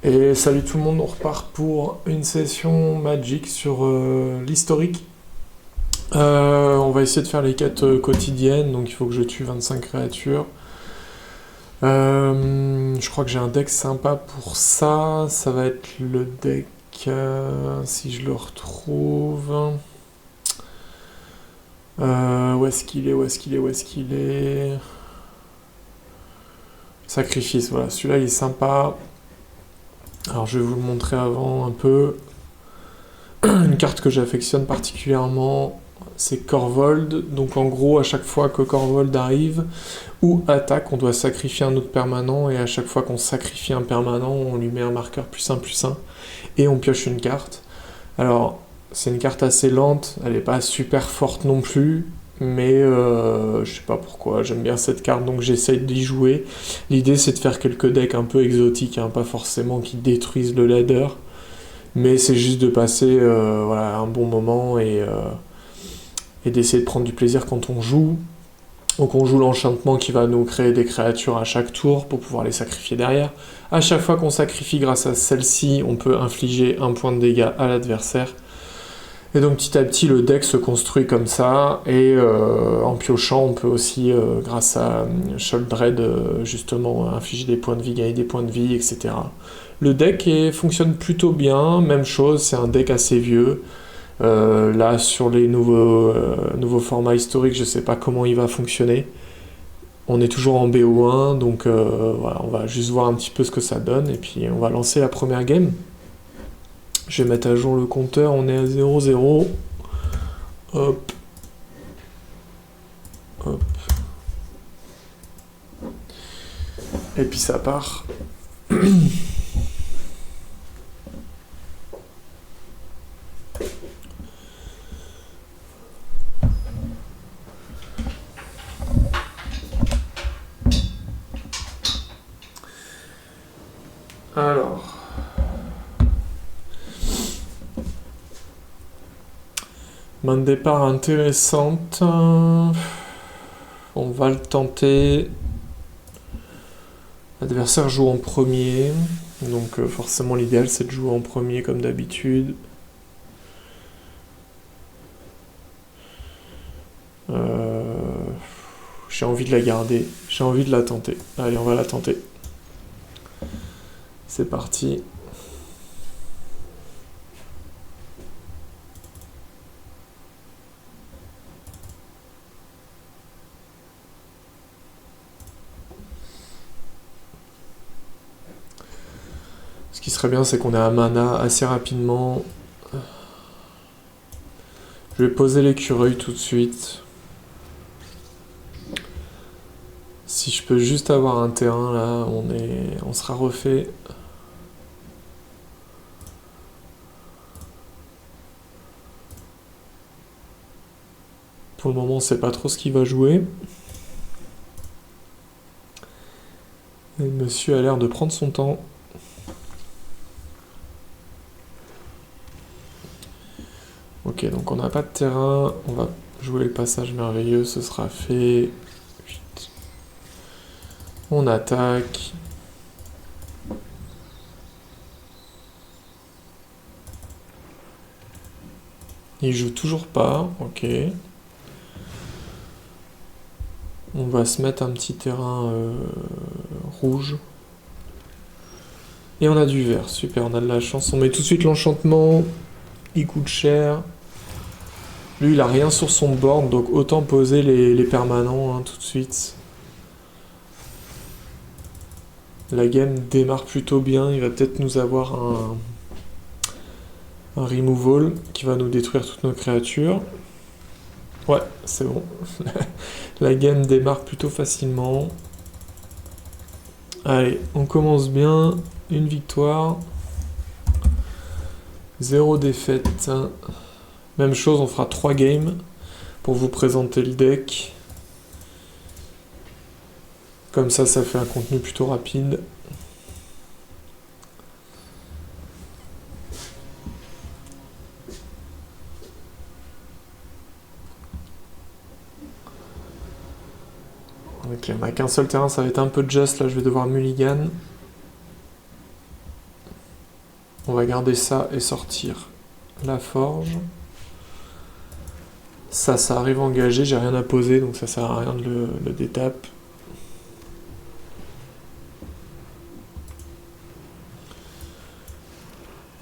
Et salut tout le monde, on repart pour une session Magic sur l'historique. On va essayer de faire les quêtes quotidiennes, donc il faut que je tue 25 créatures. Je crois que j'ai un deck sympa pour ça, ça va être le deck, si je le retrouve. Où est-ce qu'il est, où est-ce qu'il est, où est-ce qu'il est Sacrifice, voilà, celui-là il est sympa. Alors je vais vous le montrer avant un peu. Une carte que j'affectionne particulièrement, c'est Korvold. Donc en gros, à chaque fois que Korvold arrive ou attaque, on doit sacrifier un autre permanent. Et à chaque fois qu'on sacrifie un permanent, on lui met un marqueur +1/+1. Et on pioche une carte. Alors, c'est une carte assez lente. Elle n'est pas super forte non plus. Mais je sais pas pourquoi, j'aime bien cette carte, donc j'essaye d'y jouer. L'idée, c'est de faire quelques decks un peu exotiques, hein, pas forcément qui détruisent le ladder. Mais c'est juste de passer voilà, un bon moment et d'essayer de prendre du plaisir quand on joue. Donc on joue l'enchantement qui va nous créer des créatures à chaque tour pour pouvoir les sacrifier derrière. À chaque fois qu'on sacrifie grâce à celle-ci, on peut infliger un point de dégâts à l'adversaire. Et donc petit à petit le deck se construit comme ça, et en piochant on peut aussi, grâce à Sholdred, justement infliger des points de vie, gagner des points de vie, etc. Le deck fonctionne plutôt bien, même chose, c'est un deck assez vieux. Là sur les nouveaux formats historiques, je sais pas comment il va fonctionner. On est toujours en BO1, donc voilà, on va juste voir un petit peu ce que ça donne, et puis on va lancer la première game. Je vais mettre à jour le compteur, on est à 0-0. Hop. Hop. Et puis ça part. Alors. Main de départ intéressante. On va le tenter. L'adversaire joue en premier. Donc forcément l'idéal c'est de jouer en premier comme d'habitude. J'ai envie de la garder. J'ai envie de la tenter. Allez, on va la tenter. C'est parti. Ce qui serait bien, c'est qu'on ait un mana assez rapidement. Je vais poser l'écureuil tout de suite. Si je peux juste avoir un terrain là, on sera refait. Pour le moment, on sait pas trop ce qu'il va jouer. Et le monsieur a l'air de prendre son temps. Ok, donc on n'a pas de terrain. On va jouer le passage merveilleux, ce sera fait. On attaque. Il joue toujours pas, ok. On va se mettre un petit terrain rouge. Et on a du vert, super, on a de la chance. On met tout de suite l'enchantement. Il coûte cher. Lui, il a rien sur son board, donc autant poser les permanents hein, tout de suite. La game démarre plutôt bien. Il va peut-être nous avoir un removal qui va nous détruire toutes nos créatures. Ouais, c'est bon. La game démarre plutôt facilement. Allez, on commence bien. Une victoire. 0 défaite. Même chose, on fera 3 games pour vous présenter le deck. Comme ça fait un contenu plutôt rapide. Ok, on n'a qu'un seul terrain, ça va être un peu juste, là je vais devoir mulligan. On va garder ça et sortir la forge. Ça arrive engagé, j'ai rien à poser, donc ça sert à rien de le détape.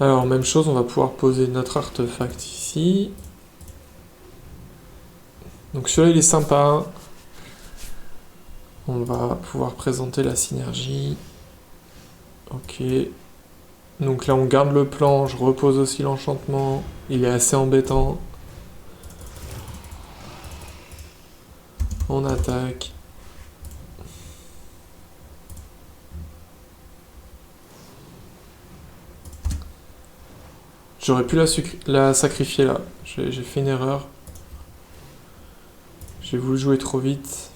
Alors, même chose, on va pouvoir poser notre artefact ici. Donc celui-là, il est sympa. On va pouvoir présenter la synergie. Ok. Donc là, on garde le plan, je repose aussi l'enchantement. Il est assez embêtant. On attaque. J'aurais pu la sacrifier là. J'ai fait une erreur. J'ai voulu jouer trop vite.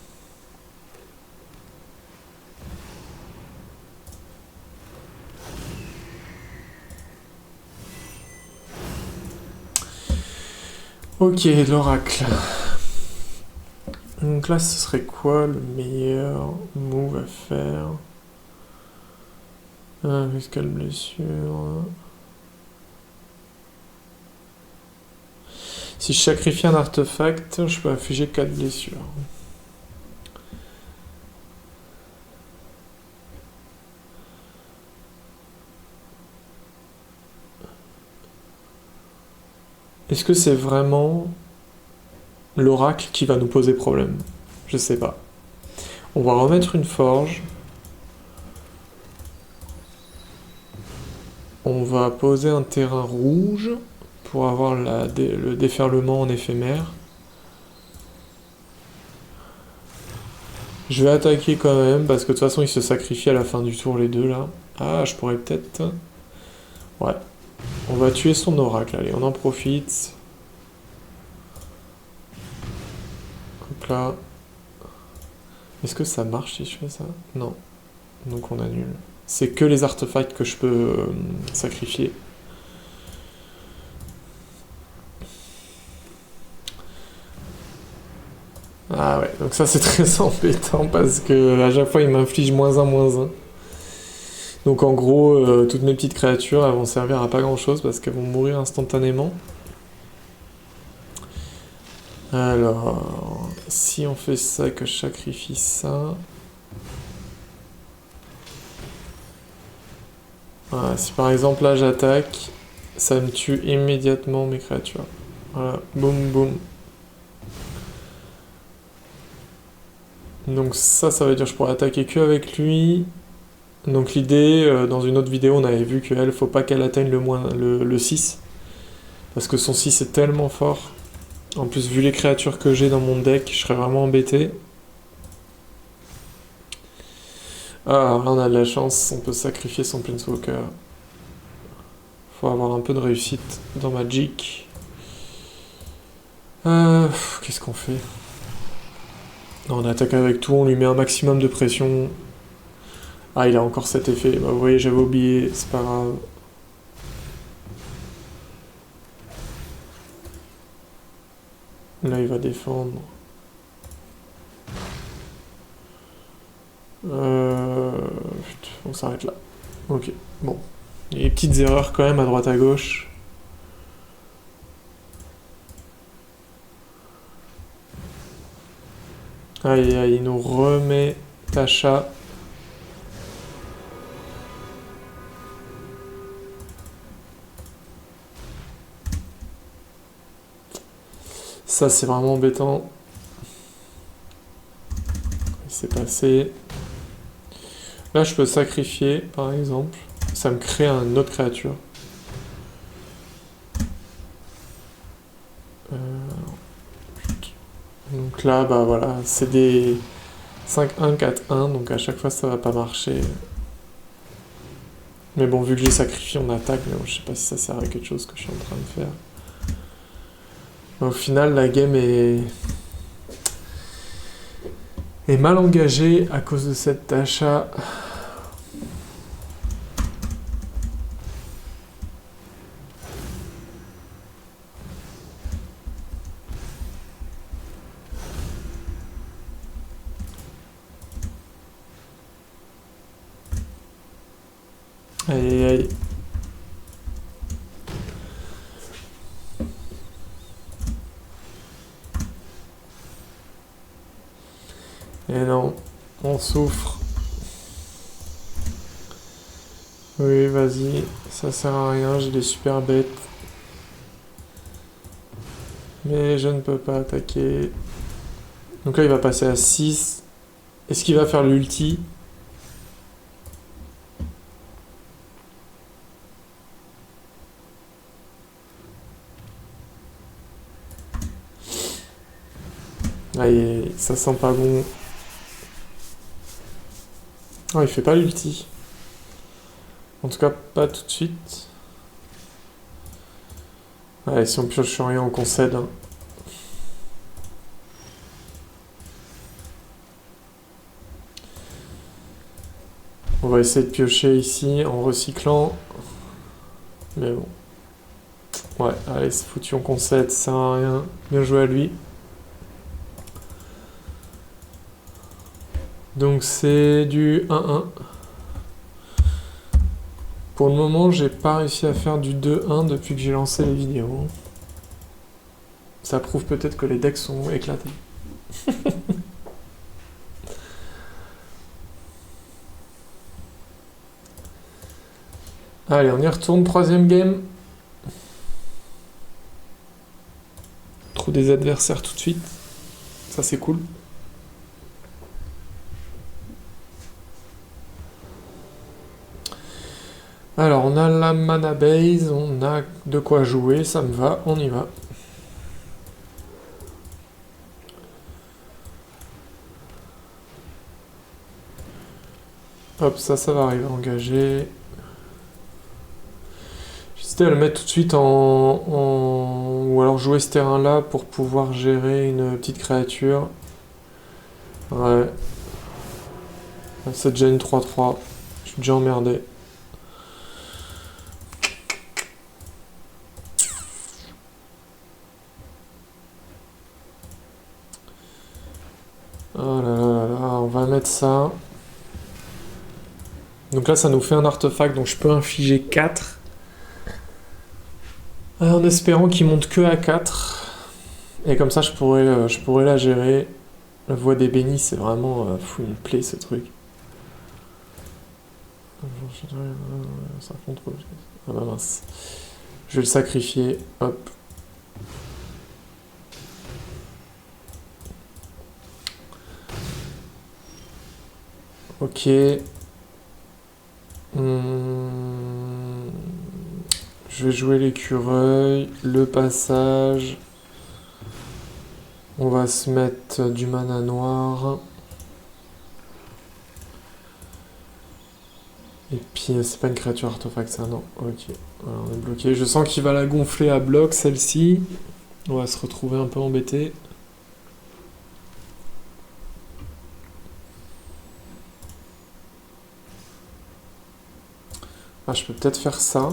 Ok, l'oracle. Donc là, ce serait quoi le meilleur move à faire? Quelle blessure? Si je sacrifie un artefact, je peux infliger 4 blessures. Est-ce que c'est vraiment l'oracle qui va nous poser problème? Je sais pas. On va remettre une forge. On va poser un terrain rouge pour avoir le déferlement en éphémère. Je vais attaquer quand même, parce que de toute façon, ils se sacrifient à la fin du tour, les deux, là. Ah, je pourrais peut-être... Ouais. On va tuer son oracle, allez, on en profite. Hop là. Est-ce que ça marche si je fais ça? Non. Donc on annule. C'est que les artefacts que je peux sacrifier. Ah ouais, donc ça c'est très embêtant parce que à chaque fois il m'inflige -1. Donc en gros, toutes mes petites créatures elles vont servir à pas grand chose parce qu'elles vont mourir instantanément. Alors, si on fait ça, que je sacrifie ça... Voilà, si par exemple là j'attaque, ça me tue immédiatement mes créatures. Voilà, boum boum. Donc ça veut dire que je pourrais attaquer que avec lui. Donc l'idée, dans une autre vidéo, on avait vu qu'elle, faut pas qu'elle atteigne le 6. Parce que son 6 est tellement fort. En plus, vu les créatures que j'ai dans mon deck, je serais vraiment embêté. Ah, là on a de la chance, on peut sacrifier son Planeswalker. Faut avoir un peu de réussite dans Magic. Qu'est-ce qu'on fait? Non, on attaque avec tout, on lui met un maximum de pression. Ah, il a encore cet effet. Bah, vous voyez, j'avais oublié, c'est pas grave. Là, il va défendre. On s'arrête là. Ok, bon. Il y a des petites erreurs quand même à droite à gauche. Aïe, aïe, il nous remet Tasha. Ça, c'est vraiment embêtant. C'est passé. Là, je peux sacrifier, par exemple. Ça me crée une autre créature. Donc là, bah voilà, c'est des 5-1, 4-1, donc à chaque fois, ça va pas marcher. Mais bon, vu que j'ai sacrifié, on attaque, mais bon, je sais pas si ça sert à quelque chose que je suis en train de faire. Mais au final, la game est mal engagée à cause de cette Tasha. Aïe aïe aïe. souffre. Oui, vas-y. Ça sert à rien, j'ai des super bêtes. Mais je ne peux pas attaquer. Donc là, il va passer à 6. Est-ce qu'il va faire l'ulti? Allez, ça sent pas bon. Oh, il fait pas l'ulti. En tout cas, pas tout de suite. Allez, si on pioche sur rien, on concède. Hein. On va essayer de piocher ici en recyclant. Mais bon. Ouais, allez, c'est foutu, on concède, ça sert à rien. Bien joué à lui. Donc c'est du 1-1. Pour le moment, j'ai pas réussi à faire du 2-1 depuis que j'ai lancé les vidéos. Ça prouve peut-être que les decks sont éclatés. Allez, on y retourne, troisième game. Trouve des adversaires tout de suite. Ça, c'est cool. Alors, on a la mana base, on a de quoi jouer, ça me va, on y va. Hop, ça va arriver à engager. J'hésitais à le mettre tout de suite ou alors jouer ce terrain-là pour pouvoir gérer une petite créature. Ouais. C'est déjà une 3-3. Je suis déjà emmerdé. Oh là là là, on va mettre ça. Donc là, ça nous fait un artefact, donc je peux infliger 4. En espérant qu'il monte que à 4. Et comme ça, je pourrais la gérer. La voie des bénis, c'est vraiment... il me plaît ce truc. Ça contrôle. Ah bah mince. Je vais le sacrifier. Hop. Ok. Je vais jouer l'écureuil, le passage. On va se mettre du mana noir. Et puis, c'est pas une créature artefact, ça, non. Ok, voilà, on est bloqué. Je sens qu'il va la gonfler à bloc, celle-ci. On va se retrouver un peu embêté. Ah, je peux peut-être faire ça.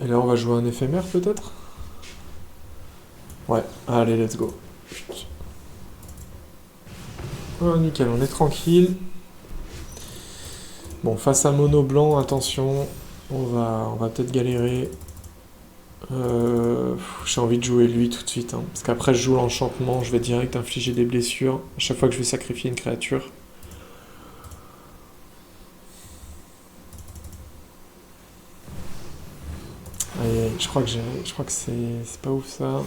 Et là, on va jouer un éphémère, peut-être? Ouais, allez, let's go. Oh, nickel, on est tranquille. Bon, face à mono blanc, attention, on va peut-être galérer. J'ai envie de jouer lui tout de suite, hein, parce qu'après je joue l'enchantement, je vais direct infliger des blessures à chaque fois que je vais sacrifier une créature. Allez, je crois que c'est pas ouf ça.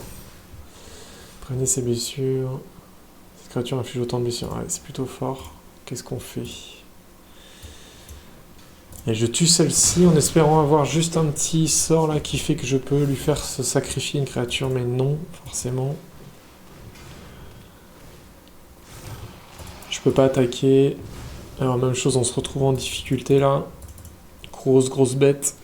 Prenez ces blessures. Cette créature inflige autant de blessures. Ouais, c'est plutôt fort. Qu'est-ce qu'on fait? Et je tue celle-ci en espérant avoir juste un petit sort là qui fait que je peux lui faire se sacrifier une créature, mais non, forcément. Je peux pas attaquer. Alors même chose, on se retrouve en difficulté là. Grosse bête.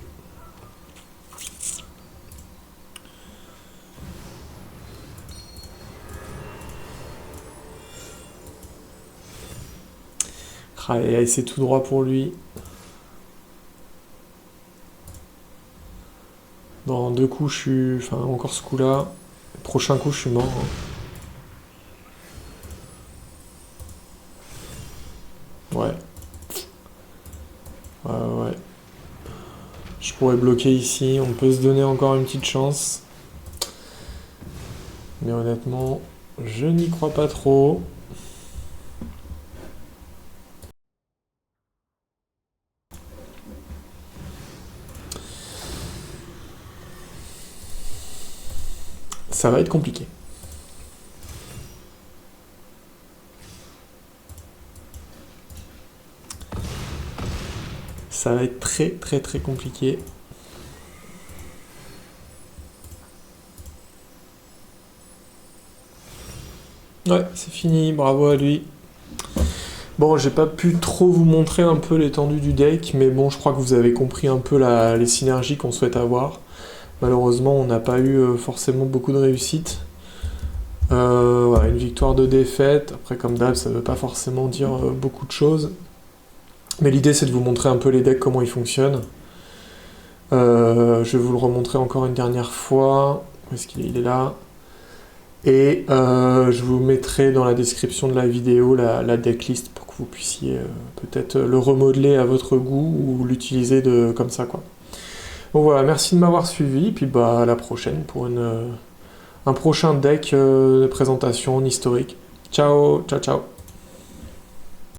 Allez, c'est tout droit pour lui. Dans 2 coups, je suis... Enfin, encore ce coup-là. Prochain coup, je suis mort. Ouais. Ouais. Je pourrais bloquer ici. On peut se donner encore une petite chance. Mais honnêtement, je n'y crois pas trop. Ça va être compliqué. Ça va être très très très compliqué. Ouais, c'est fini, bravo à lui. Bon, j'ai pas pu trop vous montrer un peu l'étendue du deck, mais bon, je crois que vous avez compris un peu les synergies qu'on souhaite avoir. Malheureusement, on n'a pas eu forcément beaucoup de réussite. Voilà, une victoire de défaite. Après, comme d'hab, ça veut pas forcément dire beaucoup de choses. Mais l'idée, c'est de vous montrer un peu les decks, comment ils fonctionnent. Je vais vous le remontrer encore une dernière fois. Où est-ce qu'il est? Il est là. Et je vous mettrai dans la description de la vidéo la decklist pour que vous puissiez peut-être le remodeler à votre goût ou l'utiliser comme ça, quoi. Bon voilà, merci de m'avoir suivi, puis bah à la prochaine pour un prochain deck de présentation en historique. Ciao, ciao, ciao.